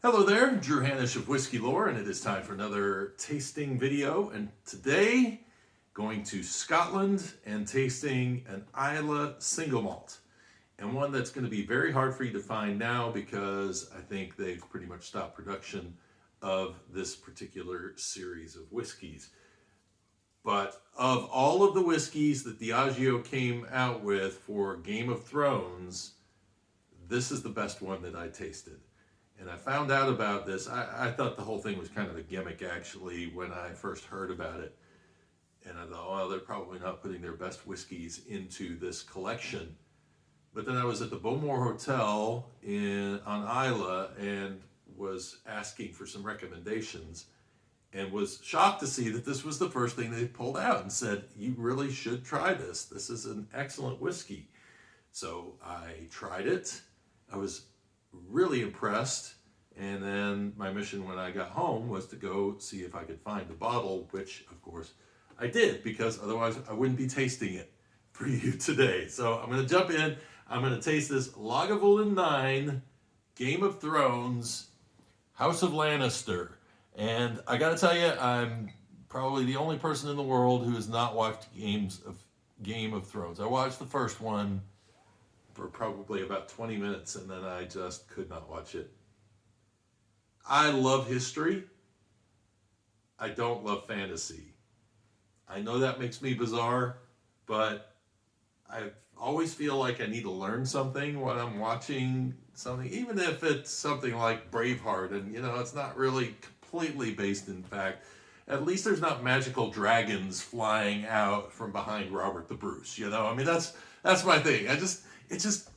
Hello there, Drew Hanish of Whiskey Lore, and it is time for another tasting video. And today, going to Scotland and tasting an Islay single malt. And one that's going to be very hard for you to find now because I think they've pretty much stopped production of this particular series of whiskeys. But of all of the whiskeys that Diageo came out with for Game of Thrones, this is the best one that I tasted. And I found out about this. I thought the whole thing was kind of a gimmick, actually, when I first heard about it. And I thought, well, they're probably not putting their best whiskeys into this collection. But then I was at the Bowmore Hotel on Islay and was asking for some recommendations and was shocked to see that this was the first thing they pulled out and said, you really should try this. This is an excellent whiskey. So I tried it. I was really impressed, and then my mission when I got home was to go see if I could find the bottle, which of course I did, because otherwise I wouldn't be tasting it for you today. So I'm going to jump in. I'm going to taste this LAGAVULIN 9 Game of Thrones House of Lannister. And I got to tell you, I'm probably the only person in the world who has not watched Game of Thrones. I watched the first one for probably about 20 minutes, and then I just could not watch it. I love history. I don't love fantasy. I know that makes me bizarre, but I always feel like I need to learn something when I'm watching something, even if it's something like Braveheart, and it's not really completely based in fact. At least there's not magical dragons flying out from behind Robert the Bruce. I mean, that's my thing. It just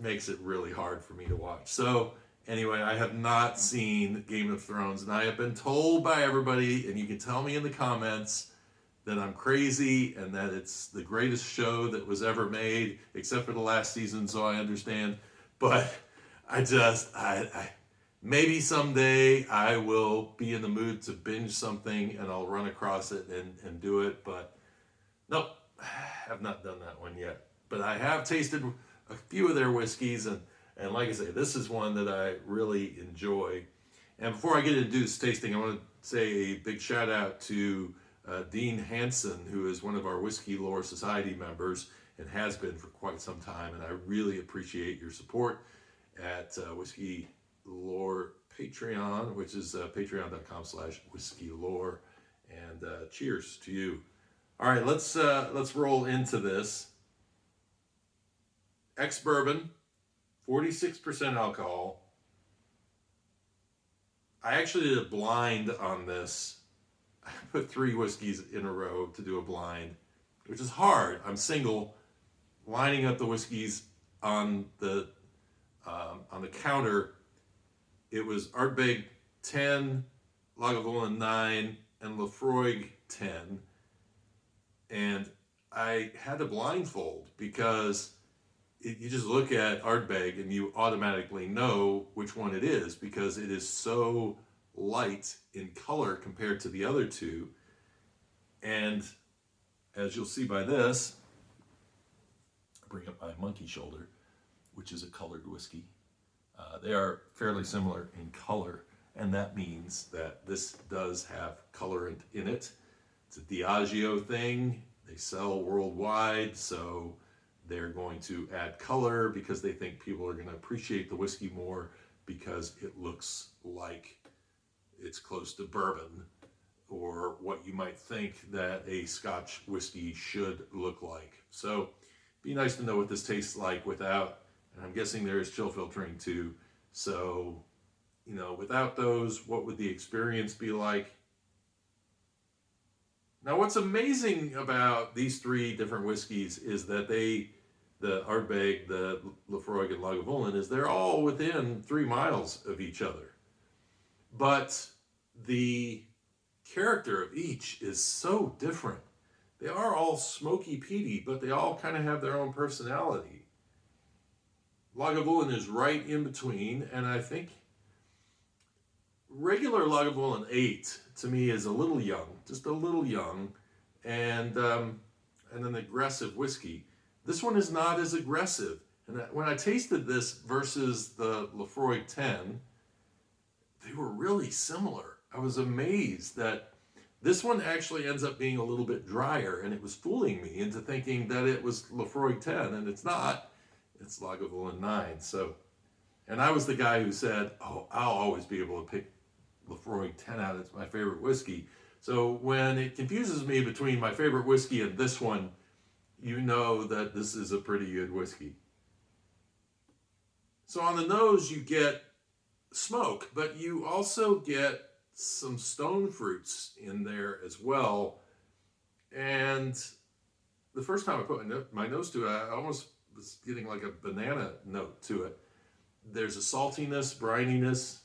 makes it really hard for me to watch. So anyway, I have not seen Game of Thrones, and I have been told by everybody, and you can tell me in the comments that I'm crazy and that it's the greatest show that was ever made, except for the last season, so I understand. But I maybe someday I will be in the mood to binge something and I'll run across it and do it, but nope, I have not done that one yet. But I have tasted a few of their whiskeys, and like I say, this is one that I really enjoy. And before I get into this tasting, I want to say a big shout out to Dean Hansen, who is one of our Whiskey Lore Society members and has been for quite some time, and I really appreciate your support at Whiskey Lore Patreon, which is patreon.com/whiskey-lore, and cheers to you. All right, let's roll into this. Ex-bourbon, 46% alcohol. I actually did a blind on this. I put 3 whiskeys in a row to do a blind, which is hard. I'm single, lining up the whiskeys on the counter. It was Ardbeg 10, LAGAVULIN 9, and Laphroaig 10. And I had to blindfold because you just look at Ardbeg and you automatically know which one it is because it is so light in color compared to the other two. And as you'll see by this, I bring up my monkey shoulder, which is a colored whiskey. They are fairly similar in color, and that means that this does have colorant in it. It's a Diageo thing. They sell worldwide, so they're going to add color because they think people are going to appreciate the whiskey more because it looks like it's close to bourbon, or what you might think that a Scotch whiskey should look like. So be nice to know what this tastes like without, and I'm guessing there is chill filtering too. So, without those, what would the experience be like? Now, what's amazing about these 3 different whiskeys is that the Ardbeg, the Laphroaig, and LAGAVULIN, is they're all within 3 miles of each other. But the character of each is so different. They are all smoky peaty, but they all kind of have their own personality. LAGAVULIN is right in between, and I think regular LAGAVULIN 8 to me is a little young, just a little young, and an aggressive whiskey. This one is not as aggressive, And when I tasted this versus the Lefroy 10, they were really similar. I was amazed that this one actually ends up being a little bit drier, and it was fooling me into thinking that it was Lefroy 10, and it's not. It's Lagavulin 9. So, and I was the guy who said, oh, I'll always be able to pick Lefroy 10 out. It's my favorite whiskey. So when it confuses me between my favorite whiskey and this one, you know that this is a pretty good whiskey. So on the nose, you get smoke, but you also get some stone fruits in there as well. And the first time I put my nose to it, I almost was getting like a banana note to it. There's a saltiness, brininess,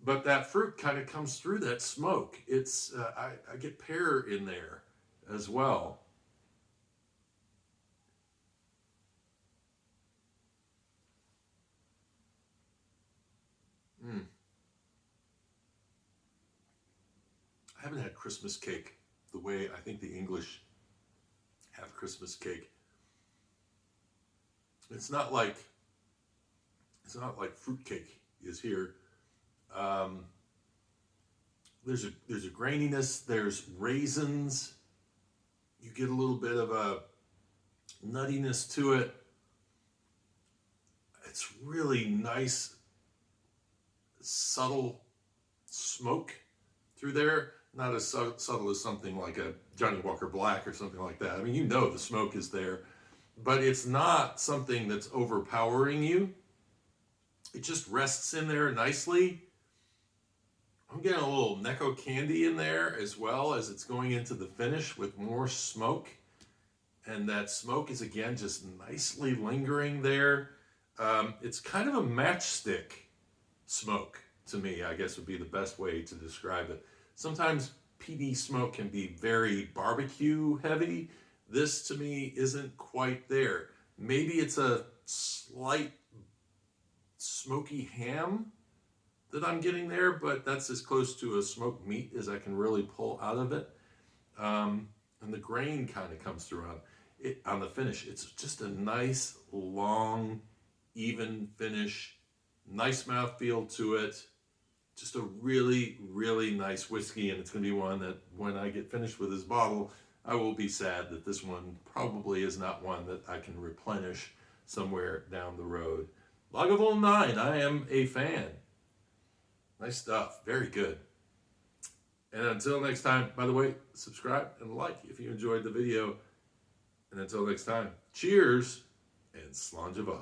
but that fruit kind of comes through that smoke. It's I get pear in there as well. I haven't had Christmas cake the way I think the English have Christmas cake. It's not like fruit cake is here. There's a graininess. There's raisins. You get a little bit of a nuttiness to it. It's really nice, subtle smoke through there. Not as subtle as something like a Johnny Walker Black or something like that. I mean, you know the smoke is there, but it's not something that's overpowering you. It just rests in there nicely. I'm getting a little Necco candy in there as well as it's going into the finish with more smoke. And that smoke is, again, just nicely lingering there. It's kind of a matchstick smoke to me, I guess would be the best way to describe it. Sometimes PD smoke can be very barbecue heavy. This to me isn't quite there. Maybe it's a slight smoky ham that I'm getting there, but that's as close to a smoked meat as I can really pull out of it. And the grain kind of comes through on the finish. It's just a nice, long, even finish, nice mouthfeel to it. Just a really, really nice whiskey, and it's going to be one that when I get finished with this bottle, I will be sad that this one probably is not one that I can replenish somewhere down the road. Lagavulin 9, I am a fan. Nice stuff. Very good. And until next time, by the way, subscribe and like if you enjoyed the video. And until next time, cheers and Slanjava.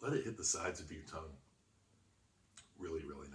Let it hit the sides of your tongue. Really, really